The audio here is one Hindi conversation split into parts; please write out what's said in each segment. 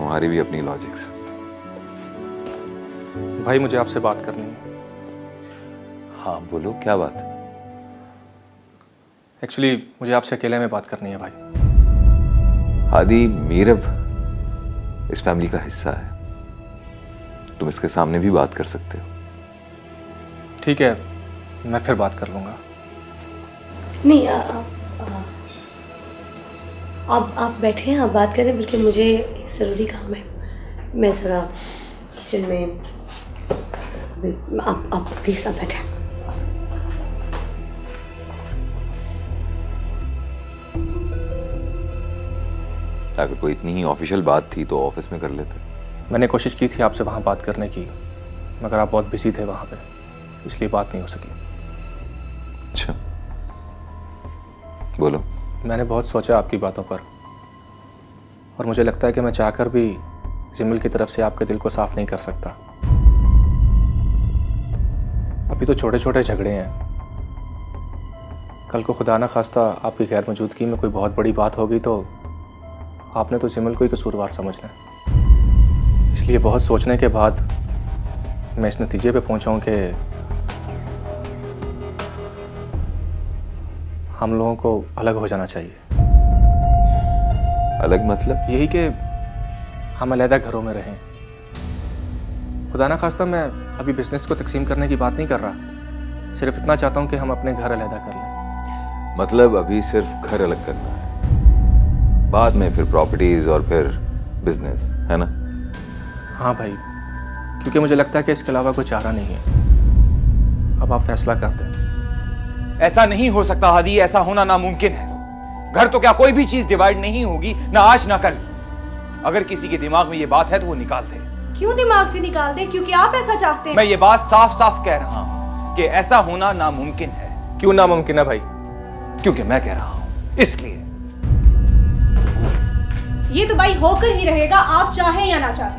तुम्हारी भी अपनी लॉजिक्स। भाई मुझे आपसे बात करनी है। हाँ बोलो, क्या बात? एक्चुअली मुझे आपसे अकेले में बात करनी है भाई। आदि, मीरब इस फैमिली का हिस्सा है, तुम इसके सामने भी बात कर सकते हो। ठीक है, मैं फिर बात कर लूँगा। नहीं, आप बैठे हैं, आप बात करें, बल्कि मुझे ज़रूरी काम है। मैं ज़रा किचन में, आप प्लीज़ आप बैठे। अगर कोई इतनी ही ऑफिशियल बात थी तो ऑफिस में कर लेते। मैंने कोशिश की थी आपसे वहाँ बात करने की, मगर आप बहुत बिजी थे वहाँ पे, इसलिए बात नहीं हो सकी। अच्छा, बोलो। मैंने बहुत सोचा आपकी बातों पर, और मुझे लगता है कि मैं चाहकर भी जिमिल की तरफ से आपके दिल को साफ नहीं कर सकता। अभी तो छोटे छोटे झगड़े हैं, कल को खुदा ना खास्ता आपकी गैर मौजूदगी में कोई बहुत बड़ी बात होगी तो आपने तो जिमिल को ही कसूरवार समझना है। इसलिए बहुत सोचने के बाद मैं इस नतीजे पे पहुंचा हूं कि हम लोगों को अलग हो जाना चाहिए। अलग मतलब? यही कि हम अलग घरों में रहें। खुदा ना खास्ता मैं अभी बिजनेस को तकसीम करने की बात नहीं कर रहा, सिर्फ इतना चाहता हूं कि हम अपने घर अलग कर लें। मतलब अभी सिर्फ घर अलग करना है, बाद में फिर प्रॉपर्टीज और फिर बिजनेस, है ना? हाँ भाई, क्योंकि मुझे लगता है कि इसके अलावा कोई चारा नहीं है। अब आप फैसला कर दें। ऐसा नहीं हो सकता हादी, ऐसा होना नामुमकिन है। घर तो क्या कोई भी चीज डिवाइड नहीं होगी, ना आज ना कल। अगर किसी के दिमाग में ये बात है तो वो निकाल दे। क्यों दिमाग से निकाल दे? क्योंकि आप ऐसा चाहते हैं। मैं ये बात साफ साफ कह रहा हूं कि ऐसा होना नामुमकिन है। क्यों नामुमकिन है भाई? क्योंकि मैं कह रहा हूं, इसलिए। ये तो भाई होकर ही रहेगा, आप चाहें या ना चाहें।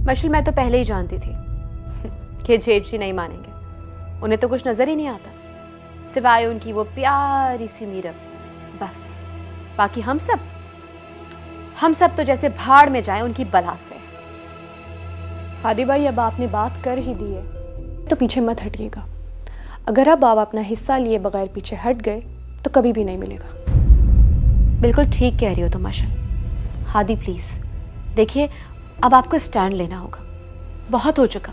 मशल, मैं तो पहले ही जानती थी कि जेठ जी नहीं मानेंगे। उन्हें तो कुछ नजर ही नहीं आता सिवाय उनकी वो प्यारी सी मीरब, बस। बाकी हम सब तो जैसे भाड़ में जाए उनकी बला से। हादी भाई, अब आपने बात कर ही दी है तो पीछे मत हटिएगा। अगर अब आप अपना हिस्सा लिए बगैर पीछे हट गए तो कभी भी नहीं मिलेगा। बिल्कुल ठीक कह रही हो तुम मशल। हादी प्लीज देखिए, अब आपको स्टैंड लेना होगा, बहुत हो चुका।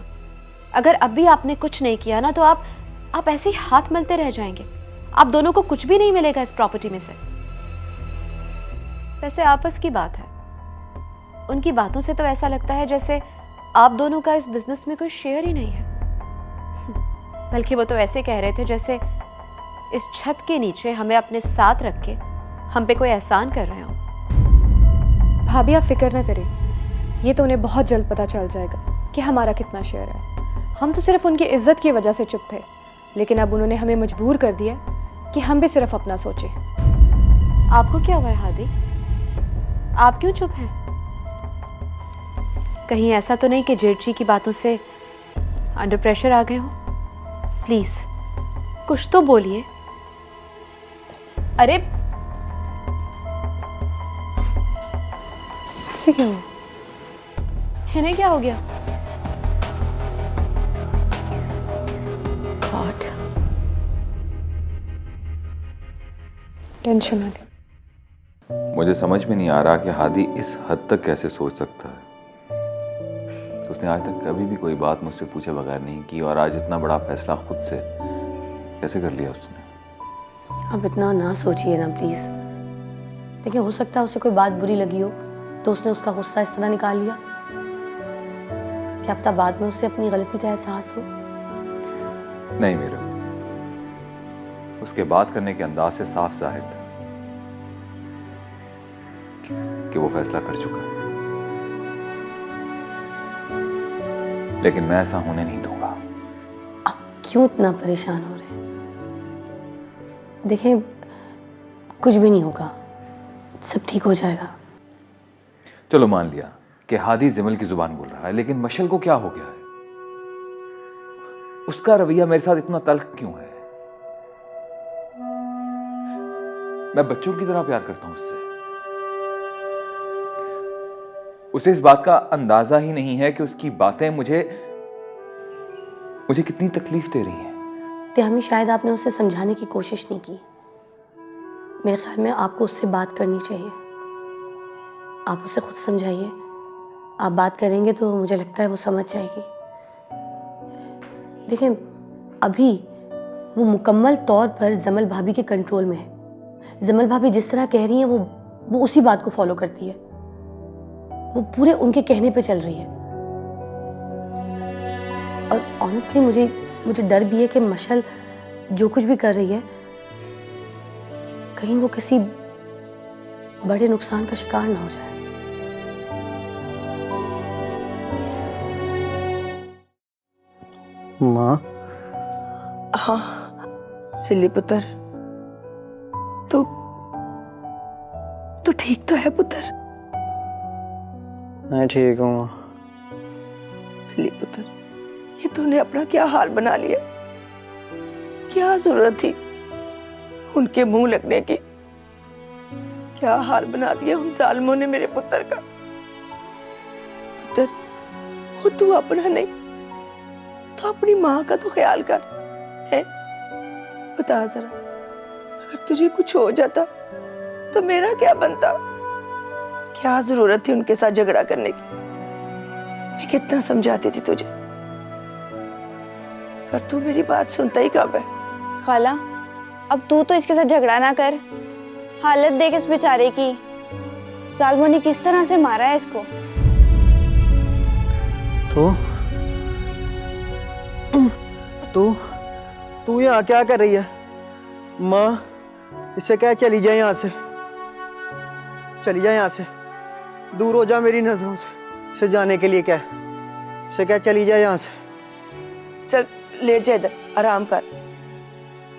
अगर अब भी आपने कुछ नहीं किया ना तो आप ऐसे ही हाथ मलते रह जाएंगे। आप दोनों को कुछ भी नहीं मिलेगा इस प्रॉपर्टी में से। वैसे आपस की बात है, उनकी बातों से तो ऐसा लगता है जैसे आप दोनों का इस बिजनेस में कोई शेयर ही नहीं है। बल्कि वो तो ऐसे कह रहे थे जैसे इस छत के नीचे हमें अपने साथ रख के हम पे कोई एहसान कर रहे हो। भाभी आप फिक्र ना करें, ये तो उन्हें बहुत जल्द पता चल जाएगा कि हमारा कितना शेयर है। हम तो सिर्फ उनकी इज्जत की वजह से चुप थे, लेकिन अब उन्होंने हमें मजबूर कर दिया कि हम भी सिर्फ अपना सोचें। आपको क्या हुआ है हादी? आप क्यों चुप हैं? कहीं ऐसा तो नहीं कि जेठजी की बातों से अंडर प्रेशर आ गए हो? प्लीज कुछ तो बोलिए। अरे इससे क्या हुआ? इन्हें क्या हो गया? गॉड, टेंशन आ गई। मुझे समझ में नहीं आ रहा कि हादी इस हद तक कैसे सोच सकता है। उसने आज तक कभी भी कोई बात मुझसे पूछे बगैर नहीं की, और आज इतना बड़ा फैसला खुद से कैसे कर लिया उसने? अब इतना ना सोचिए ना प्लीज। देखिए, हो सकता है उसे कोई बात बुरी लगी हो तो उसने उसका गुस्सा इस तरह निकाल लिया। क्या पता बाद में उसे अपनी गलती का एहसास हो। नहीं मेरा, उसके बात करने के अंदाज से साफ जाहिर था कि वो फैसला कर चुका है। लेकिन मैं ऐसा होने नहीं दूंगा। आप क्यों इतना परेशान हो रहे हैं? देखें, कुछ भी नहीं होगा, सब ठीक हो जाएगा। चलो मान लिया कि हादी जिमल की जुबान बोल रहा है, लेकिन मशल को क्या हो गया है? उसका रवैया मेरे साथ इतना तल्ख क्यों है? मैं बच्चों की तरह प्यार करता हूं उससे। उसे इस बात का अंदाजा ही नहीं है कि उसकी बातें मुझे कितनी तकलीफ दे रही हैं। त्यामी, शायद आपने उसे समझाने की कोशिश नहीं की। मेरे ख्याल में आपको उससे बात करनी चाहिए। आप उसे खुद समझाइए। आप बात करेंगे तो मुझे लगता है वो समझ जाएगी। देखें, अभी वो मुकम्मल तौर पर जमल भाभी के कंट्रोल में है। जमल भाभी जिस तरह कह रही हैं वो उसी बात को फॉलो करती है। वो पूरे उनके कहने पे चल रही है। और ऑनेस्टली मुझे डर भी है कि मशल जो कुछ भी कर रही है, कहीं वो किसी बड़े नुकसान का शिकार ना हो जाए। माँ। हाँ सिली पुत्र, तू ठीक तो है पुत्र? मैं ठीक हूँ माँ। सिली पुत्र, ये तूने अपना क्या हाल बना लिया? क्या जरूरत थी उनके मुंह लगने की? क्या हाल बना दिया उन जालिमों ने मेरे पुत्र का। पुत्र, वो तू अपना नहीं तो अपनी माँ का तो ख्याल कर है। बता जरा, अगर तुझे कुछ हो जाता तो मेरा क्या बनता? क्या जरूरत थी उनके साथ झगड़ा करने की? मैं कितना समझाती थी तुझे, पर तू मेरी बात सुनता ही कब है? खाला, अब तू तो इसके साथ झगड़ा ना कर। हालत देख इस बेचारे की। जालिमों ने किस तरह से मारा है इसको। तू यहाँ क्या कर रही है? माँ, इसे क्या, चली जाए यहाँ से, चली जाए यहाँ से, दूर हो जा मेरी नजरों से। इसे जाने के लिए क्या है? इसे क्या, चली जाए यहाँ से। चल लेट जा, इधर आराम कर।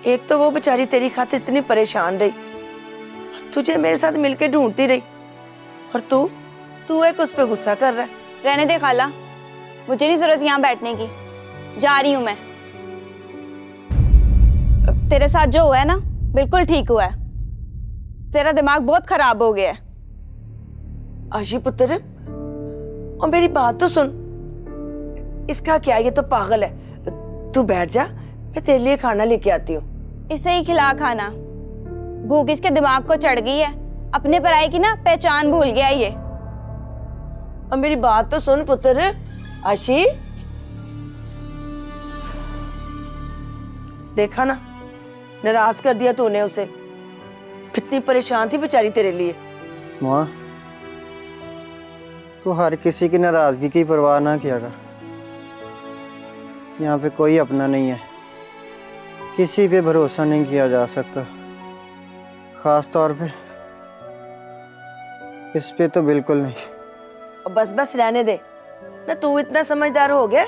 एक तो वो बेचारी तेरी खातिर इतनी परेशान रही और तुझे मेरे साथ मिलके ढूंढती रही, और तू एक उस पे गुस्सा कर रहा है। रहने दे खाला, मुझे नहीं जरूरत यहाँ बैठने की। जा रही हूँ मैं। तेरे साथ जो हुआ है ना, बिल्कुल ठीक हुआ है। तेरा दिमाग बहुत खराब हो गया है। आशी पुत्र, और मेरी बात तो सुन। इसका क्या, ये तो पागल है। तू बैठ जा, मैं तेरे लिए खाना लेके आती हूँ। इसे ही खिला खाना। भूख इसके दिमाग को चढ़ गई है। अपने पराये की ना पहचान भूल गया ये। और मेरी बात तो सुन पुत्र। आशी, देखा ना, नाराज कर दिया तूने उसे। कितनी परेशान थी बेचारी तेरे लिए। माँ, तू हर किसी की नाराजगी की परवाह ना किया कर। यहाँ पे कोई अपना नहीं है, किसी पे भरोसा नहीं किया जा सकता, खास तौर पे इस पे तो बिल्कुल नहीं। और बस रहने दे ना। तू इतना समझदार हो गया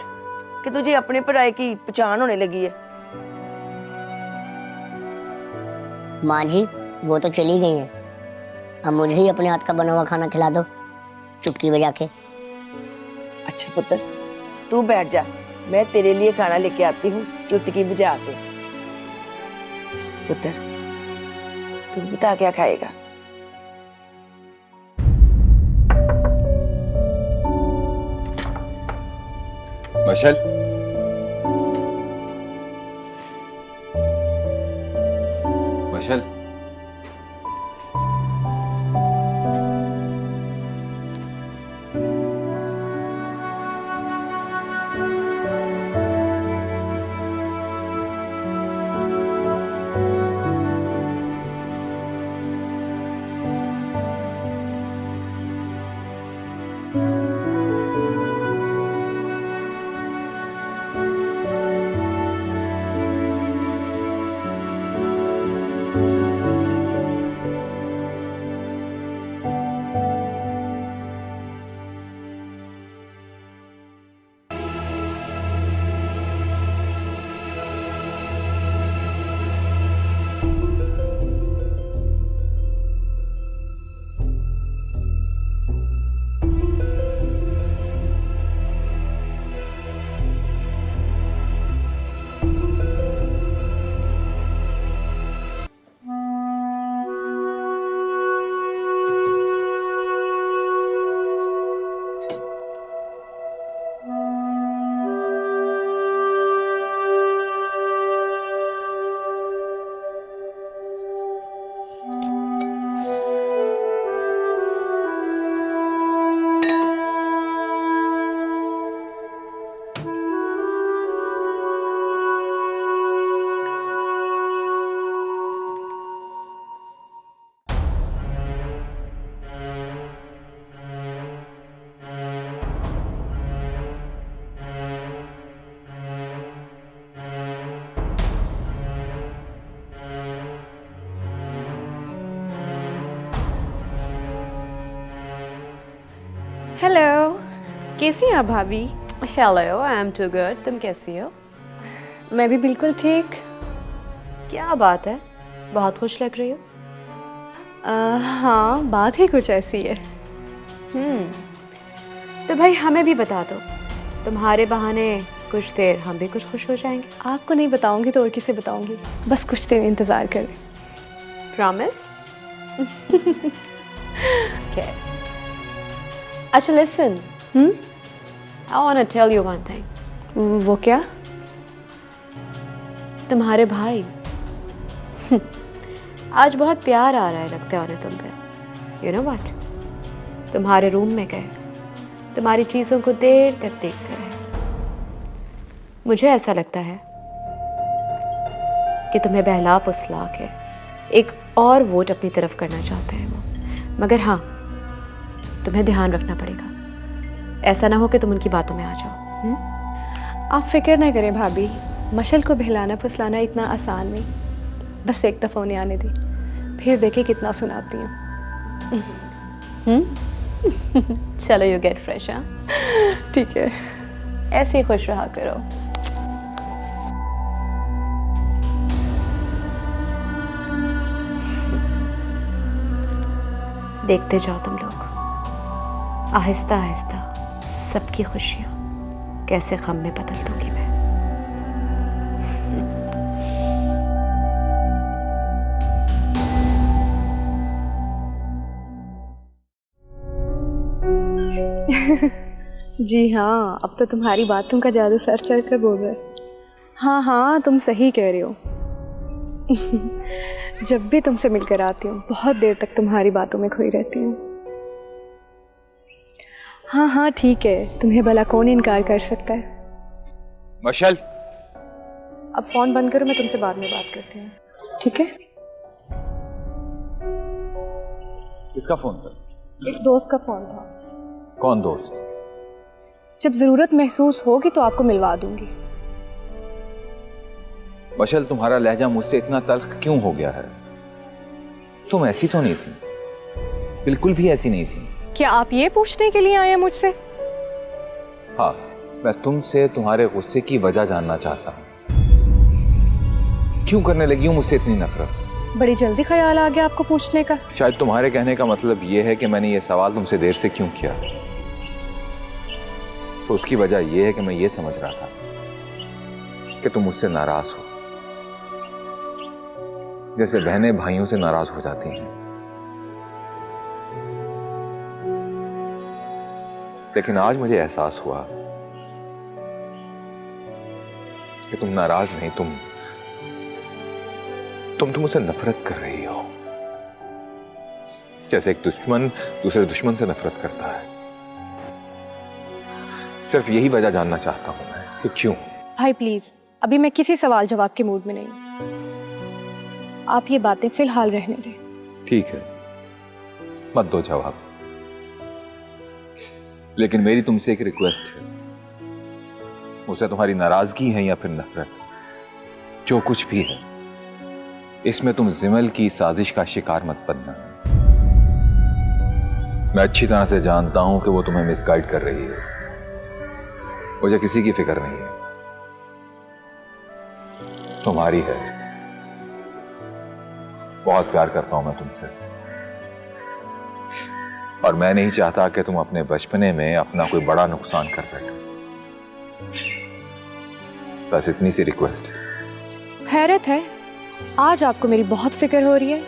कि तुझे अपने पराये की पहचान होने लगी है। माँ जी वो तो चली गई हैं, अब मुझे ही अपने हाथ का बना हुआ खाना खिला दो चुटकी बजा के। अच्छा पुत्र, तू बैठ जा, मैं तेरे लिए खाना लेके आती हूँ चुटकी बजा के। पुत्र, तू बता क्या खाएगा? मशल, मशल, हेलो, कैसी हैं आप भाभी? Hello, I am too good. तुम कैसी हो? मैं भी बिल्कुल ठीक। क्या बात है, बहुत खुश लग रही हो। हाँ, बात ही कुछ ऐसी है। तो भाई हमें भी बता दो, तुम्हारे बहाने कुछ देर हम भी कुछ खुश हो जाएंगे। आपको नहीं बताऊंगी तो और किसे बताऊंगी? बस कुछ देर इंतज़ार करें। प्रॉमिस? Okay. अच्छा listen, I want to tell you one thing. वो क्या? तुम्हारे भाई आज बहुत प्यार आ रहा है लगता है उन्हें तुम पे। You know what? तुम्हारे रूम में गए, तुम्हारी चीज़ों को देर तक देखते रहे। मुझे ऐसा लगता है कि तुम्हें बहला फुसला के एक और वोट अपनी तरफ करना चाहते हैं वो। मगर हाँ, तुम्हें ध्यान रखना पड़ेगा, ऐसा ना हो कि तुम उनकी बातों में आ जाओ। आप फिक्र ना करें भाभी, मशल को बहलाना फुसलाना इतना आसान नहीं। बस एक दफ़ा उन्हें आने दी, फिर देखे कितना सुनाती हूँ। चलो, यू गेट फ्रेश। हाँ ठीक है, ऐसे ही खुश रहा करो। देखते जाओ तुम लोग, आहिस्ता आहिस्ता सबकी खुशियाँ कैसे गम में बदल दूंगी मैं। जी हाँ, अब तो तुम्हारी बातों का जादू सर चढ़ कर बोल रहा है। हाँ हाँ, तुम सही कह रहे हो। जब भी तुमसे मिलकर आती हूँ बहुत देर तक तुम्हारी बातों में खोई रहती हूँ। हाँ हाँ ठीक है, तुम्हें भला कौन इनकार कर सकता है। मशल, अब फ़ोन बंद करो, मैं तुमसे बाद में बात करती हूँ, ठीक है? किसका फोन था? एक दोस्त का फ़ोन था। कौन दोस्त? जब ज़रूरत महसूस होगी तो आपको मिलवा दूंगी। मशल, तुम्हारा लहजा मुझसे इतना तल्ख क्यों हो गया है? तुम ऐसी तो नहीं थी, बिल्कुल भी ऐसी नहीं थी। क्या आप ये पूछने के लिए आए हैं मुझसे? हाँ, मैं तुमसे तुम्हारे गुस्से की वजह जानना चाहता हूँ। क्यों करने लगी हूँ मुझसे इतनी नफरत? बड़ी जल्दी ख्याल आ गया आपको पूछने का। शायद तुम्हारे कहने का मतलब ये है कि मैंने ये सवाल तुमसे देर से क्यों किया, तो उसकी वजह यह है कि मैं ये समझ रहा था कि तुम मुझसे नाराज हो, जैसे बहनें भाइयों से नाराज हो जाती हैं। लेकिन आज मुझे एहसास हुआ कि तुम नाराज नहीं, तुम मुझसे नफरत कर रही हो, जैसे एक दुश्मन दूसरे दुश्मन से नफरत करता है। सिर्फ यही वजह जानना चाहता हूं मैं कि क्यों। भाई प्लीज, अभी मैं किसी सवाल जवाब के मूड में नहीं हूं। आप ये बातें फिलहाल रहने दें। ठीक है, मत दो जवाब, लेकिन मेरी तुमसे एक रिक्वेस्ट है। मुझसे तुम्हारी नाराजगी है या फिर नफरत, जो कुछ भी है, इसमें तुम जिमल की साजिश का शिकार मत बनना। मैं अच्छी तरह से जानता हूं कि वो तुम्हें मिसगाइड कर रही है, मुझे किसी की फिक्र नहीं है, तुम्हारी है। बहुत प्यार करता हूं मैं तुमसे, और मैं नहीं चाहता कि तुम अपने बचपने में अपना कोई बड़ा नुकसान कर बैठो। बस इतनी सी रिक्वेस्ट है। हैरत है, आज आपको मेरी बहुत फिक्र हो रही है,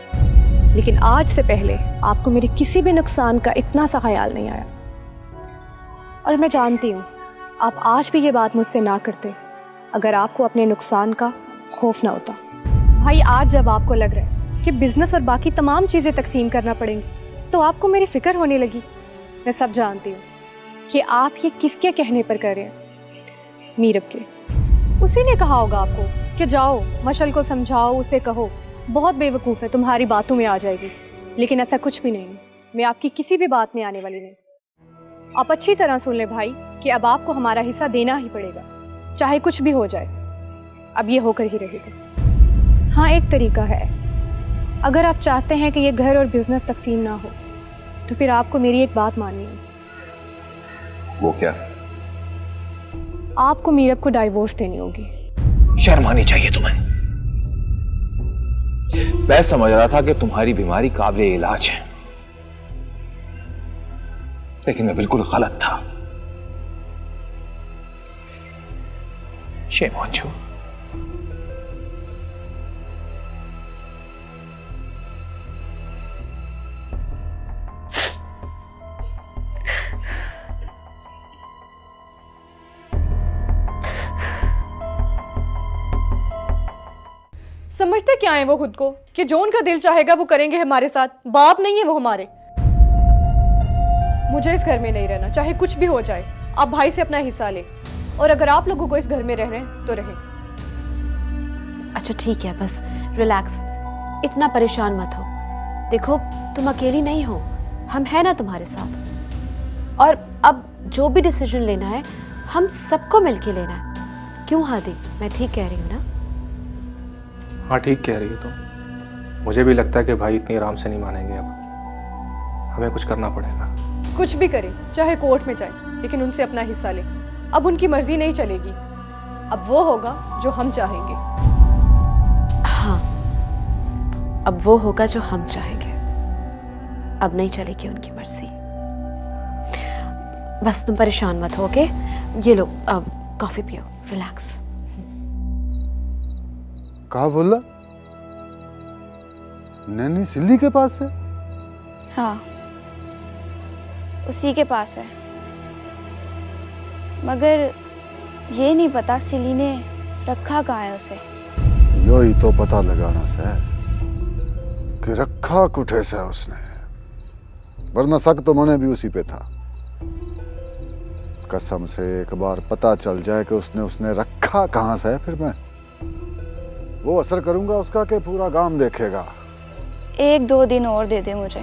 लेकिन आज से पहले आपको मेरे किसी भी नुकसान का इतना सा ख्याल नहीं आया। और मैं जानती हूँ आप आज भी ये बात मुझसे ना करते अगर आपको अपने नुकसान का खौफ ना होता। भाई, आज जब आपको लग रहा है कि बिजनेस और बाकी तमाम चीज़ें तकसीम करना पड़ेंगी, तो आपको मेरी फिक्र होने लगी। मैं सब जानती हूँ कि आप ये किसके कहने पर कर रहे हैं। मीरब के, उसी ने कहा होगा आपको कि जाओ मशल को समझाओ, उसे कहो बहुत बेवकूफ़ है, तुम्हारी बातों में आ जाएगी। लेकिन ऐसा कुछ भी नहीं है, मैं आपकी किसी भी बात में आने वाली नहीं। आप अच्छी तरह सुन ले भाई कि अब आपको हमारा हिस्सा देना ही पड़ेगा, चाहे कुछ भी हो जाए। अब ये होकर ही रहेगा। हाँ, एक तरीका है, अगर आप चाहते हैं कि ये घर और बिजनेस तकसीम ना हो, तो फिर आपको मेरी एक बात माननी होगी। वो क्या? आपको मीरब को डाइवोर्स देनी होगी। शर्म आनी चाहिए तुम्हें। मैं समझ रहा था कि तुम्हारी बीमारी काबिल इलाज है, लेकिन मैं बिल्कुल गलत था। Shame on you. समझते क्या है वो खुद को कि जो उनका दिल चाहेगा वो करेंगे हमारे साथ। बाप नहीं है वो हमारे। मुझे इस घर में नहीं रहना, चाहे कुछ भी हो जाए। आप भाई से अपना हिस्सा ले, और अगर आप लोगों को इस घर में रह रहे हैं तो रहें। अच्छा ठीक है, बस रिलैक्स, इतना परेशान मत हो। देखो तुम अकेली नहीं हो, हम हैं ना तुम्हारे साथ। और अब जो भी डिसीजन लेना है हम सबको मिलके लेना है। क्यों हादी, मैं ठीक कह रही हूँ ना? हाँ ठीक कह रही हो तुम। मुझे भी लगता है कि भाई इतनी आराम से नहीं मानेंगे। अब हमें कुछ करना पड़ेगा। कुछ भी करें, चाहे कोर्ट में जाए, लेकिन उनसे अपना हिस्सा ले। अब उनकी मर्जी नहीं चलेगी, अब वो होगा जो हम चाहेंगे। हाँ, अब वो होगा जो हम चाहेंगे, अब नहीं चलेगी उनकी मर्जी। बस तुम परेशान मत हो, ओके? ये लो अब कॉफी पियो, रिलैक्स। कहा बोला? नैनी सिल्ली के पास है? हाँ, उसी के पास है, मगर ये नहीं पता सिली ने रखा कहाँ है उसे। यो ही तो पता लगाना से कि रखा कुठे से उसने, वरना शक तो मैंने भी उसी पे था। कसम से एक बार पता चल जाए कि उसने रखा कहाँ से, फिर मैं वो असर करूंगा उसका कि पूरा गांव देखेगा। 1-2 दिन और दे दे मुझे।